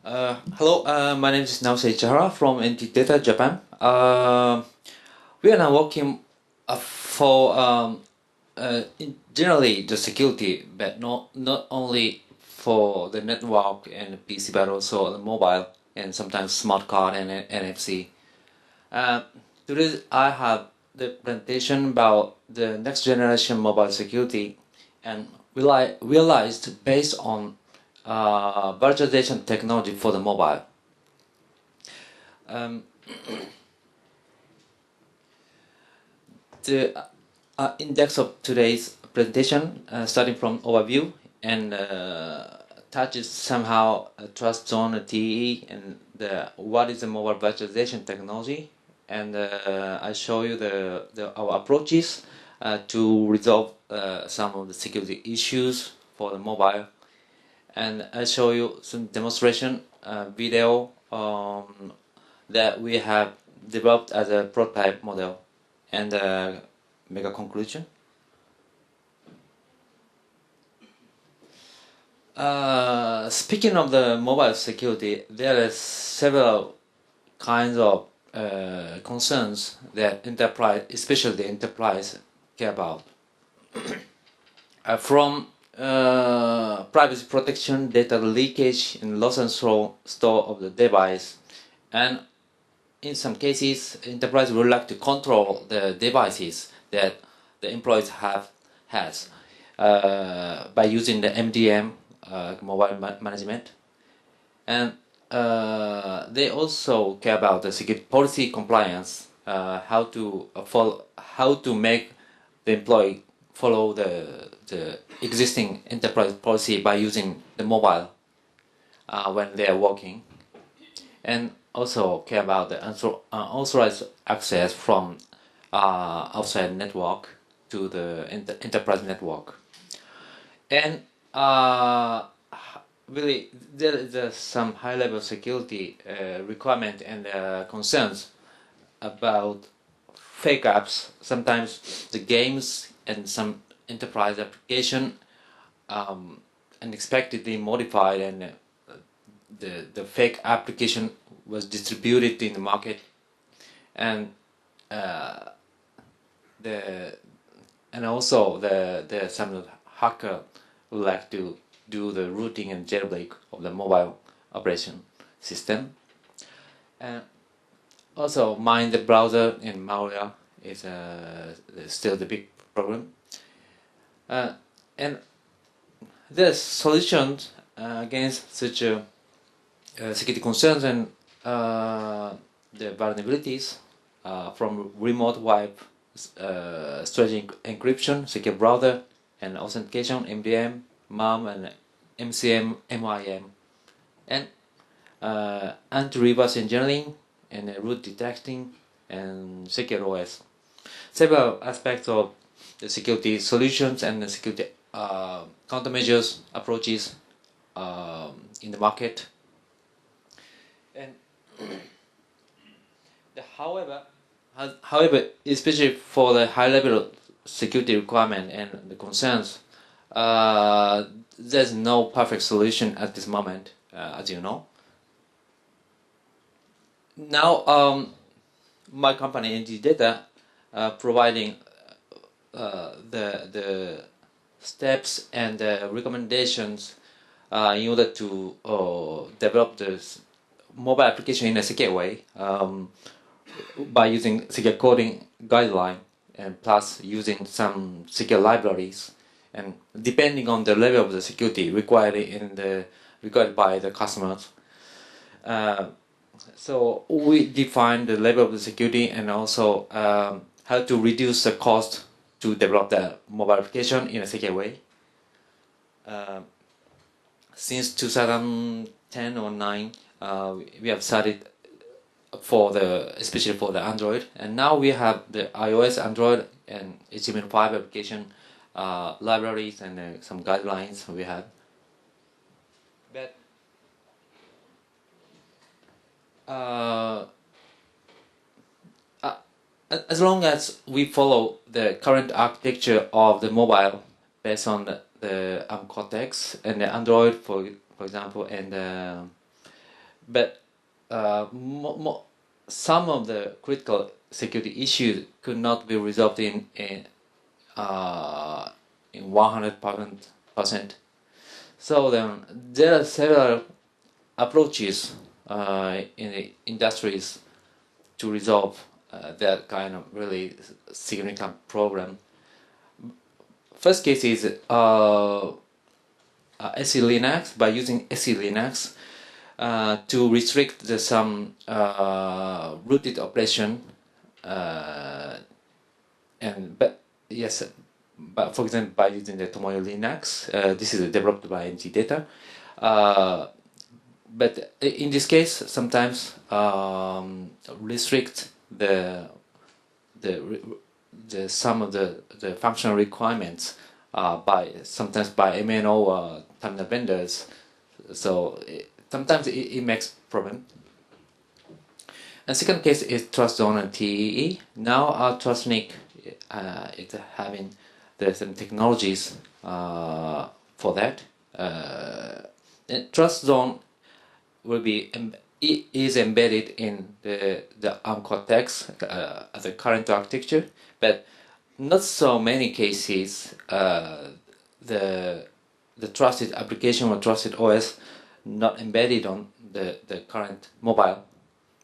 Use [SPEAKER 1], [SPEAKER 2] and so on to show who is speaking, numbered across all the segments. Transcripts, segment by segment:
[SPEAKER 1] Hello, my name is Naohisa Ichihara from NTTDATA, Japan. We are now working for generally the security, but not only for the network and the PC, but also the mobile and sometimes smart card and NFC. Today I have the presentation about the next generation mobile security, and realized based on virtualization technology for the mobile. The index of today's presentation, starting from overview and touches somehow trust zone TE and what is the mobile virtualization technology, and I show you our approaches to resolve some of the security issues for the mobile, and I show you some demonstration video that we have developed as a prototype model, and make a conclusion. Speaking of the mobile security, there are several kinds of concerns that enterprise, especially the enterprise, care about. From privacy protection, data leakage, and loss and store of the device, and in some cases, enterprise would like to control the devices that the employees has by using the MDM, mobile management, and they also care about the security policy compliance, how to make the employee follow the existing enterprise policy by using the mobile when they are working, and also care about the unauthorized access from outside network to the enterprise network. And really, there is some high-level security requirement and concerns about fake apps. Sometimes the games and some enterprise application unexpectedly modified, and the fake application was distributed in the market, and also the some hacker would like to do the routing and jailbreak of the mobile operation system, and also mine the browser and malware is still the big problem, and there's solutions against such security concerns and the vulnerabilities from remote wipe, strategic encryption, secure browser, and authentication, MDM, MAM, and MCM, MIM, and anti-reverse engineering, and root detecting, and secure OS. Several aspects of the security solutions and the security countermeasures approaches in the market. And however, especially for the high-level security requirement and the concerns, there's no perfect solution at this moment, as you know. Now, my company NTTDATA providing the steps and the recommendations in order to develop this mobile application in a secure way, by using secure coding guideline, and plus using some secure libraries, and depending on the level of the security required by the customers. So we define the level of the security, and also how to reduce the cost to develop the mobile application in a secure way. Since 2010 or 9, we have started especially for the Android, and now we have the iOS, Android, and HTML5 application libraries, and some guidelines we have. But as long as we follow the current architecture of the mobile based on the Cortex and the Android, for example, and but some of the critical security issues could not be resolved in 100%. So then there are several approaches in the industries to resolve that kind of really significant problem. First case is SE Linux. By using SE Linux to restrict some rooted operation, but for example, by using the Tomoyo Linux, this is developed by NTTDATA. But in this case, sometimes restrict some of the functional requirements sometimes by MNO or terminal vendors. So sometimes it makes problem. And second case is Trust Zone and TEE. Now our TrustNIC is having some technologies for that. Trust Zone will be is embedded in the ARM Cortex as a current architecture, but not so many cases the trusted application or trusted OS not embedded on the current mobile.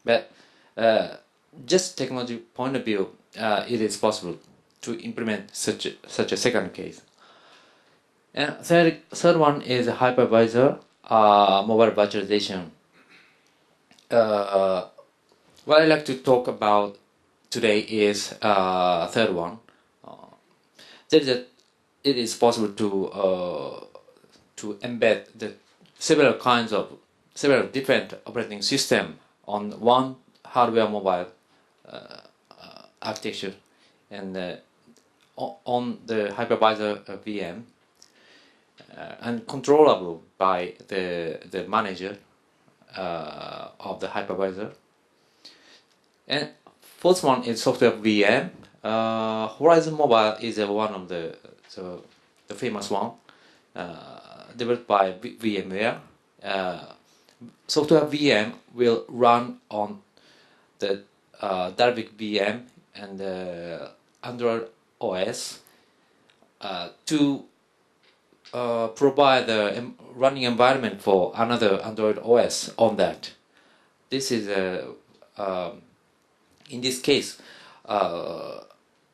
[SPEAKER 1] But just technology point of view, it is possible to implement such a second case. And third one is hypervisor mobile virtualization. What I like to talk about today is third one. That it is possible to embed the several different operating systems on one hardware mobile architecture, and on the hypervisor VM, and controllable by the manager of the hypervisor. And fourth one is software VM. Horizon Mobile is one of the famous one, developed by VMware. Software VM will run on the Dalvik VM and the Android OS to provide the running environment for another Android OS on that. This is in this case,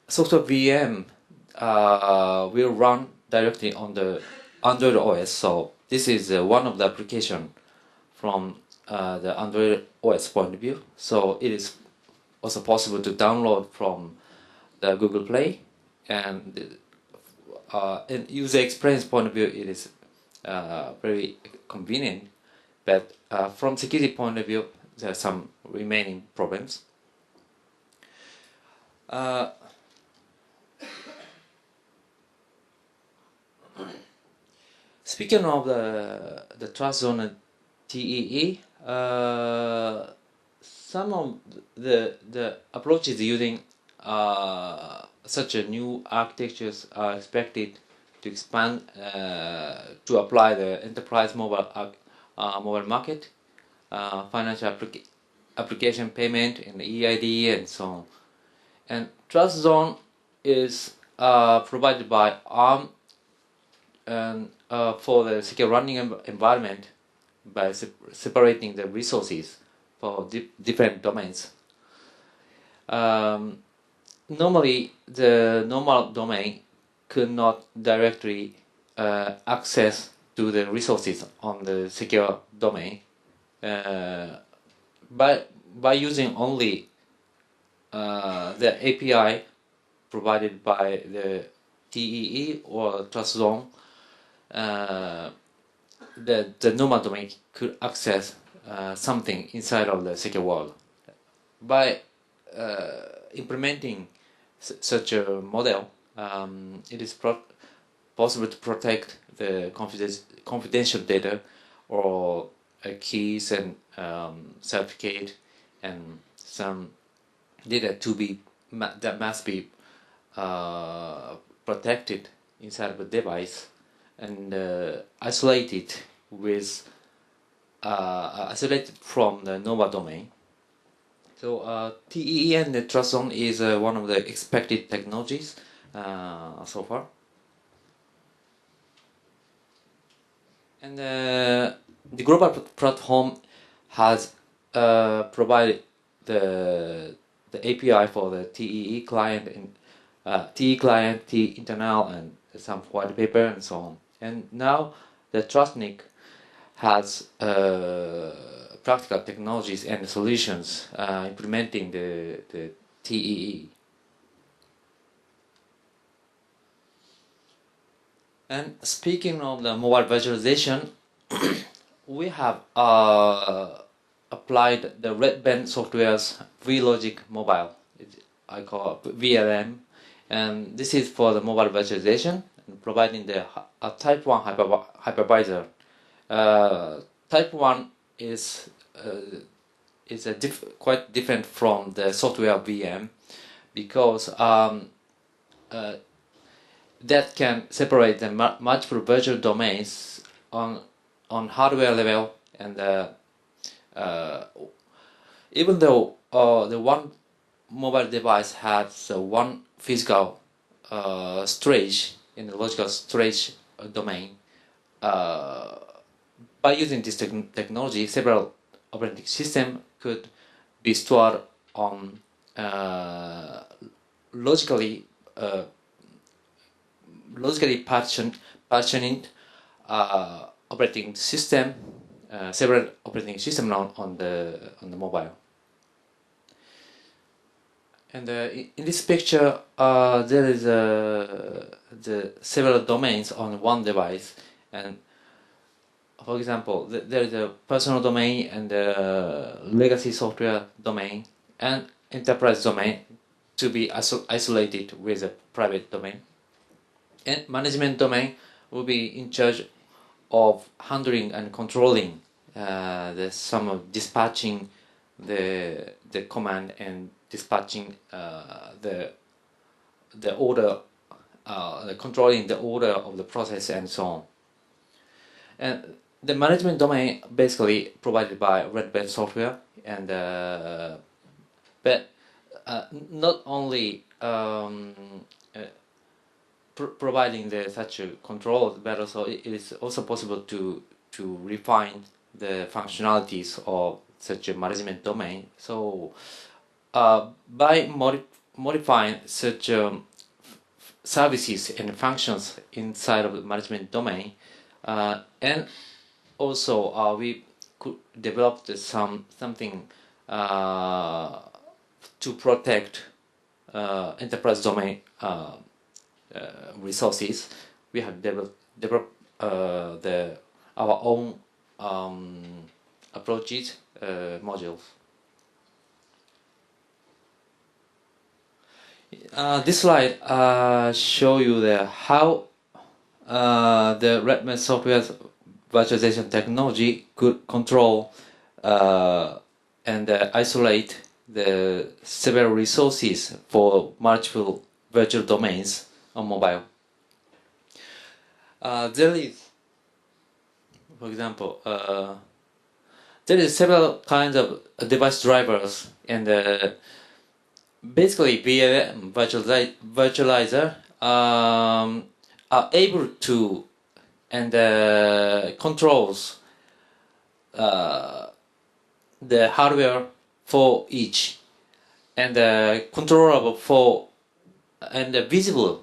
[SPEAKER 1] software VM will run directly on the Android OS. So this is one of the application from the Android OS point of view. So it is also possible to download from the Google Play, and in user experience point of view, it is very convenient. But from security point of view, there are some remaining problems. Speaking of the trust zone and TEE, some of the approaches using such a new architectures are expected to expand to apply the enterprise mobile market, financial application payment, and EID, and so on. And Trust Zone is provided by ARM and for the secure running environment by separating the resources for different domains. Normally, the normal domain could not directly access to the resources on the secure domain, by using only the API provided by the TEE or Trust Zone. The normal domain could access something inside of the secure world. By implementing such a model, it is possible to protect the confidential data or keys and certificate and some data that must be protected inside of a device and isolated with isolated from the NOVA domain. So TEE and the trust zone is one of the expected technologies so far. And the global platform has provided the API for the TEE client and TE client, TE internal, and some white paper and so on. And now the TrustNIC has practical technologies and solutions implementing the TEE. And speaking of the mobile virtualization, we have applied the Red Band software's vLogic Mobile. I call it VLM, and this is for the mobile virtualization, providing the Type 1 hypervisor. Type 1 is quite different from the software VM because that can separate the multiple virtual domains on hardware level, and even though the one mobile device has one physical storage in the logical storage domain, by using this technology, several operating systems could be stored on logically partitioned operating system, several operating systems on the mobile. And in this picture, there is the several domains on one device, and for example, there is a personal domain and a legacy software domain and enterprise domain to be isolated with a private domain. And management domain will be in charge of handling and controlling some of dispatching the command and dispatching the order, controlling the order of the process and so on. And the management domain basically provided by Red Band software, and but not only providing such a control, but also it is also possible to refine the functionalities of such a management domain. So by modifying such services and functions inside of the management domain, and also we could develop something to protect enterprise domain resources. We have developed our own approaches, modules. This slide show you how the Red Band software virtualization technology could control and isolate the several resources for multiple virtual domains on mobile. There is, for example, there is several kinds of device drivers, and basically VLM virtualizer are able to and controls the hardware for each, and controllable for and visible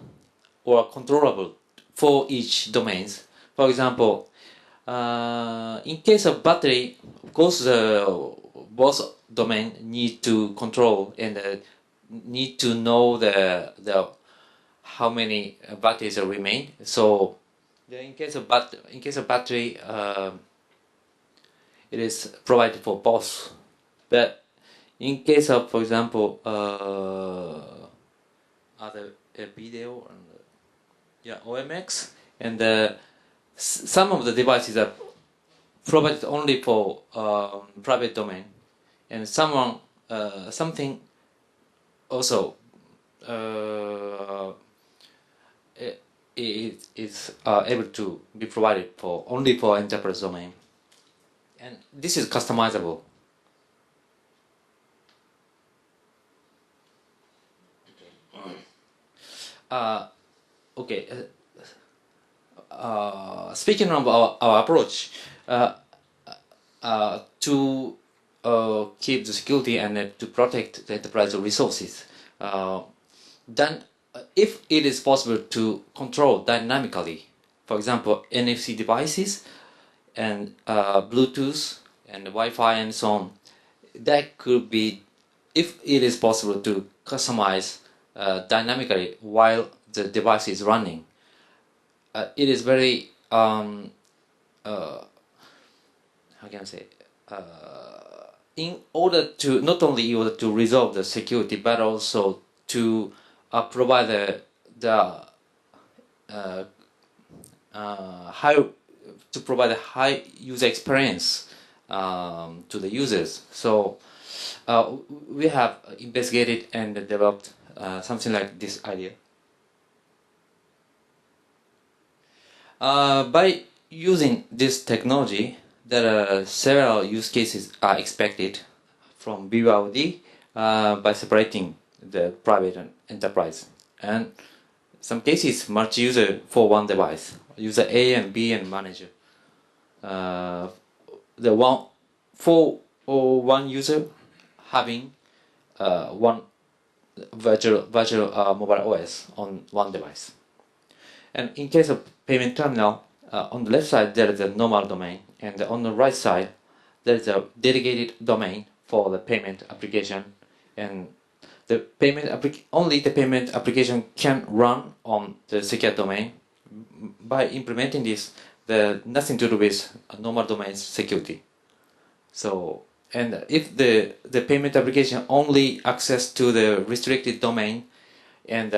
[SPEAKER 1] or controllable for each domains. For example, in case of battery, of course, both domain need to control and need to know the how many batteries remain. So, in case of battery, it is provided for both. But in case of, for example, other video and OMX, and some of the devices are provided only for private domain, and something also it is able to be provided for only for enterprise domain. And this is customizable. Okay. Speaking of our approach, to keep the security and to protect the enterprise resources, then if it is possible to control dynamically, for example, NFC devices and Bluetooth and Wi-Fi and so on, that could be, if it is possible to customize dynamically while the device is running, it is very how can I say, in order to not only in order to resolve the security but also to provide the high, to provide a high user experience to the users. So we have investigated and developed something like this idea. By using this technology, there are several use cases are expected from BYOD by separating the private and enterprise. And some cases, multi-user for one device, user A and B and manager. The one for one user having one virtual mobile OS on one device. And in case of payment terminal, on the left side there is a normal domain, and on the right side there is a dedicated domain for the payment application. And the only the payment application can run on the secure domain. By implementing this, there's nothing to do with normal domain security. So, and if the payment application only access to the restricted domain and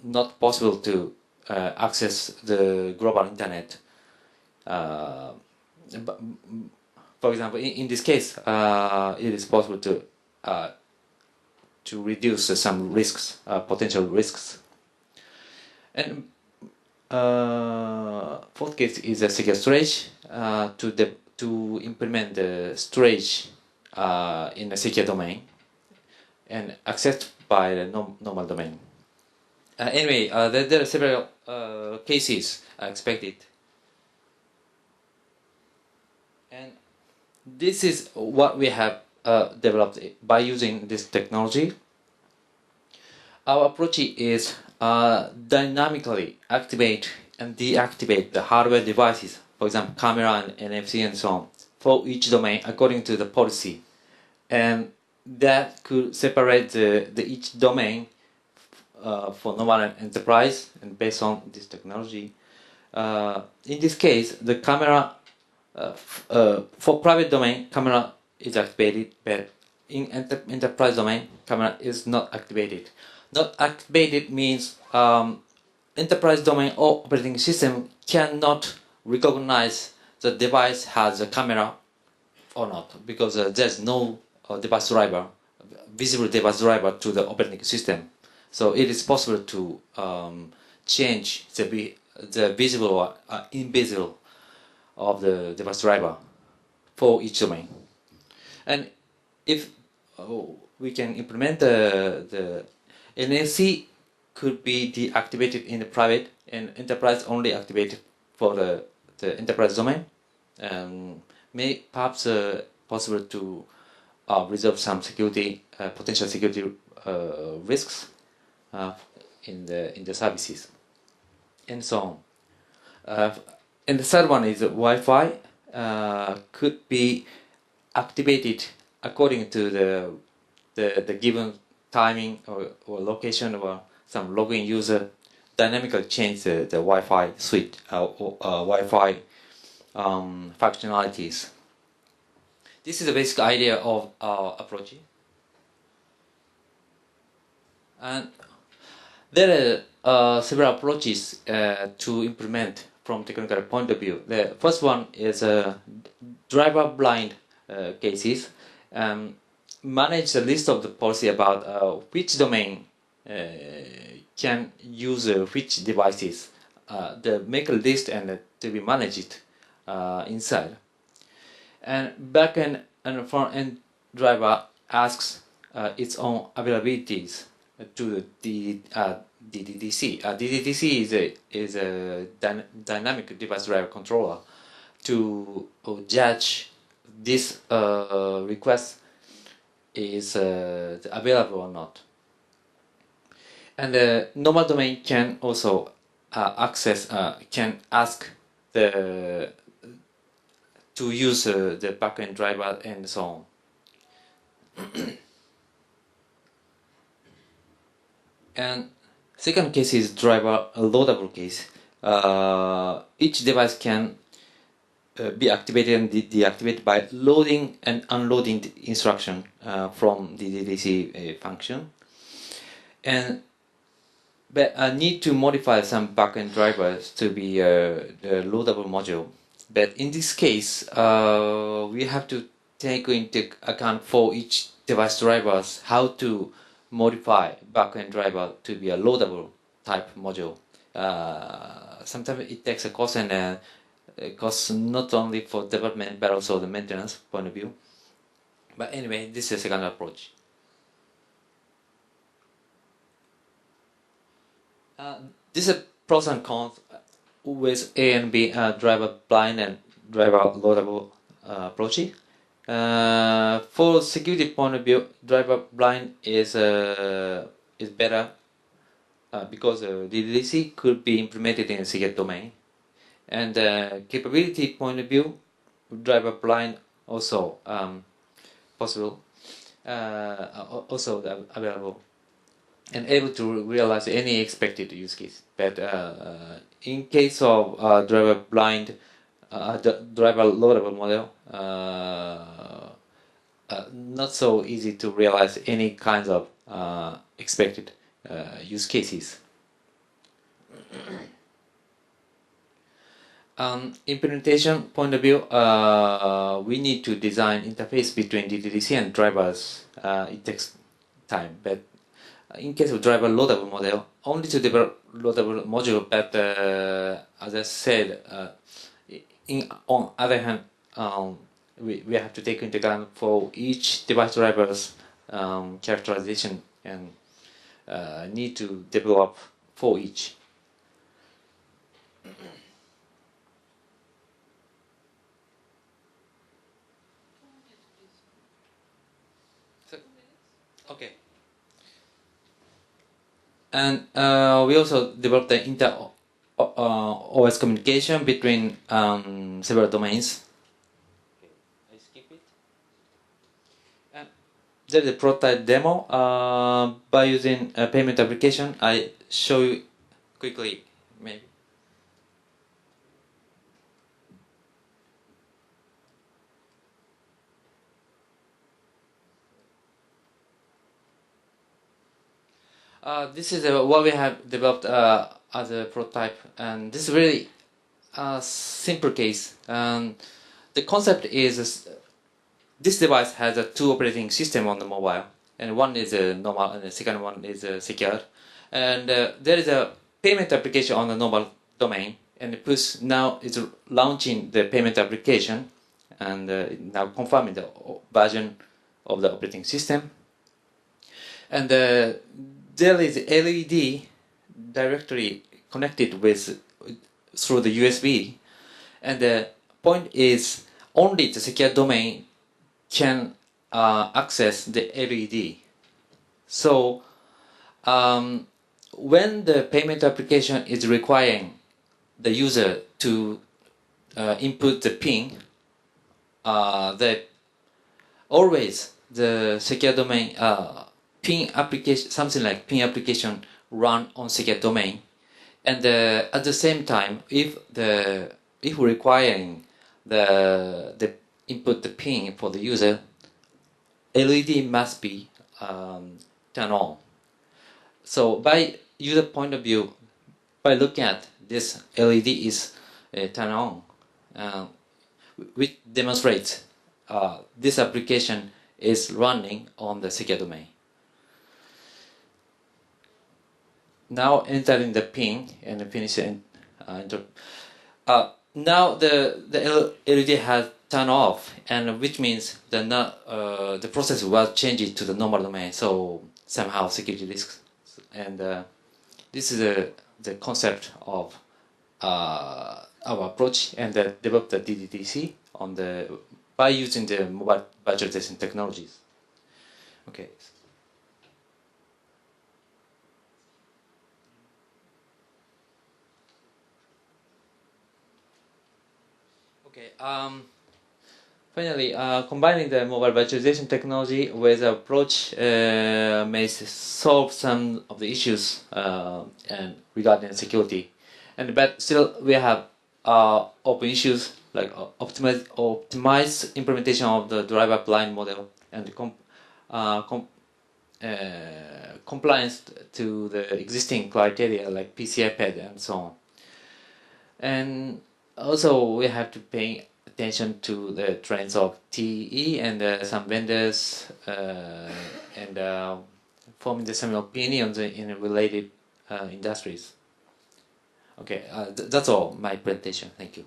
[SPEAKER 1] not possible to access the global internet. For example, in this case, it is possible to reduce some risks, potential risks. And fourth case is a secure storage to implement the storage in a secure domain and accessed by the normal domain. Anyway, there are several cases expected, and this is what we have developed by using this technology. Our approach is dynamically activate and deactivate the hardware devices, for example, camera and NFC and so on, for each domain according to the policy, and that could separate the each domain for normal and enterprise, and based on this technology. In this case, the camera for private domain, camera is activated, but in enterprise domain, camera is not activated. Not activated means enterprise domain or operating system cannot recognize the device has a camera or not, because there's no device driver, visible device driver to the operating system. So it is possible to change the visible or invisible of the device driver for each domain. And if we can implement the NFC could be deactivated in the private and enterprise only activated for the enterprise domain, may perhaps possible to resolve some security potential security risks in the services, and so on. And the third one is Wi-Fi could be activated according to the given timing or location, or some login user dynamically change the Wi-Fi suite or Wi-Fi functionalities. This is the basic idea of our approach. And there are several approaches to implement from technical point of view. The first one is driver blind cases. Manage the list of the policy about which domain can use which devices. Make a list and to be managed inside. And backend and front-end driver asks its own availabilities to the DDDC. DDDC is a dynamic device driver controller to judge this request is available or not. And the normal domain can also can ask the to use the backend driver and so on. And second case is driver loadable case. Each device can be activated and deactivated by loading and unloading the instruction from the DDC function. And but I need to modify some backend drivers to be the loadable module. But in this case, we have to take into account for each device drivers how to modify backend driver to be a loadable type module. Sometimes it takes a cost, and cost not only for development but also the maintenance point of view. But anyway, this is a second approach. This is pros and cons with A and B driver blind and driver loadable approach. For security point of view, driver blind is better because DDDC could be implemented in a secure domain, and capability point of view, driver blind also possible, also available, and able to realize any expected use case. But in case of driver blind, driver loadable model, not so easy to realize any kinds of expected use cases. Implementation point of view, we need to design interface between DDDC and drivers. It takes time, but in case of driver loadable model, only to develop loadable module. But as I said, on other hand, we have to take into account for each device driver's characterization and need to develop for each. Okay. And we also developed the inter-OS communication between several domains. Okay, I skip it. And there is a prototype demo by using a payment application. I show you quickly, maybe. This is what we have developed as a prototype, and this is really a simple case. The concept is this device has two operating systems on the mobile, and one is normal and the second one is secure. And there is a payment application on the normal domain, and the push now is launching the payment application and now confirming the version of the operating system. And there is LED directly connected with through the USB, and the point is only the secure domain can access the LED. So when the payment application is requiring the user to input the PIN, always the secure domain PIN application, something like PIN application, run on secure domain, and at the same time, if requiring the input the PIN for the user, LED must be turned on. So by user point of view, by looking at this, LED is turned on, which demonstrates this application is running on the secure domain. Now entering the PIN and finish it. Now the LED has turn off, and which means the process was changed to the normal domain. So somehow security risks, and this is the concept of our approach, and developed the DDTC by using the mobile virtualization technologies. Okay. Okay. Finally, combining the mobile virtualization technology with the approach may solve some of the issues and regarding security, but still we have open issues like optimized implementation of the driver blind model and compliance to the existing criteria like PCI pad and so on. And also we have to pay attention to the trends of TE and some vendors and forming the some opinions in related industries. Okay, that's all my presentation. Thank you.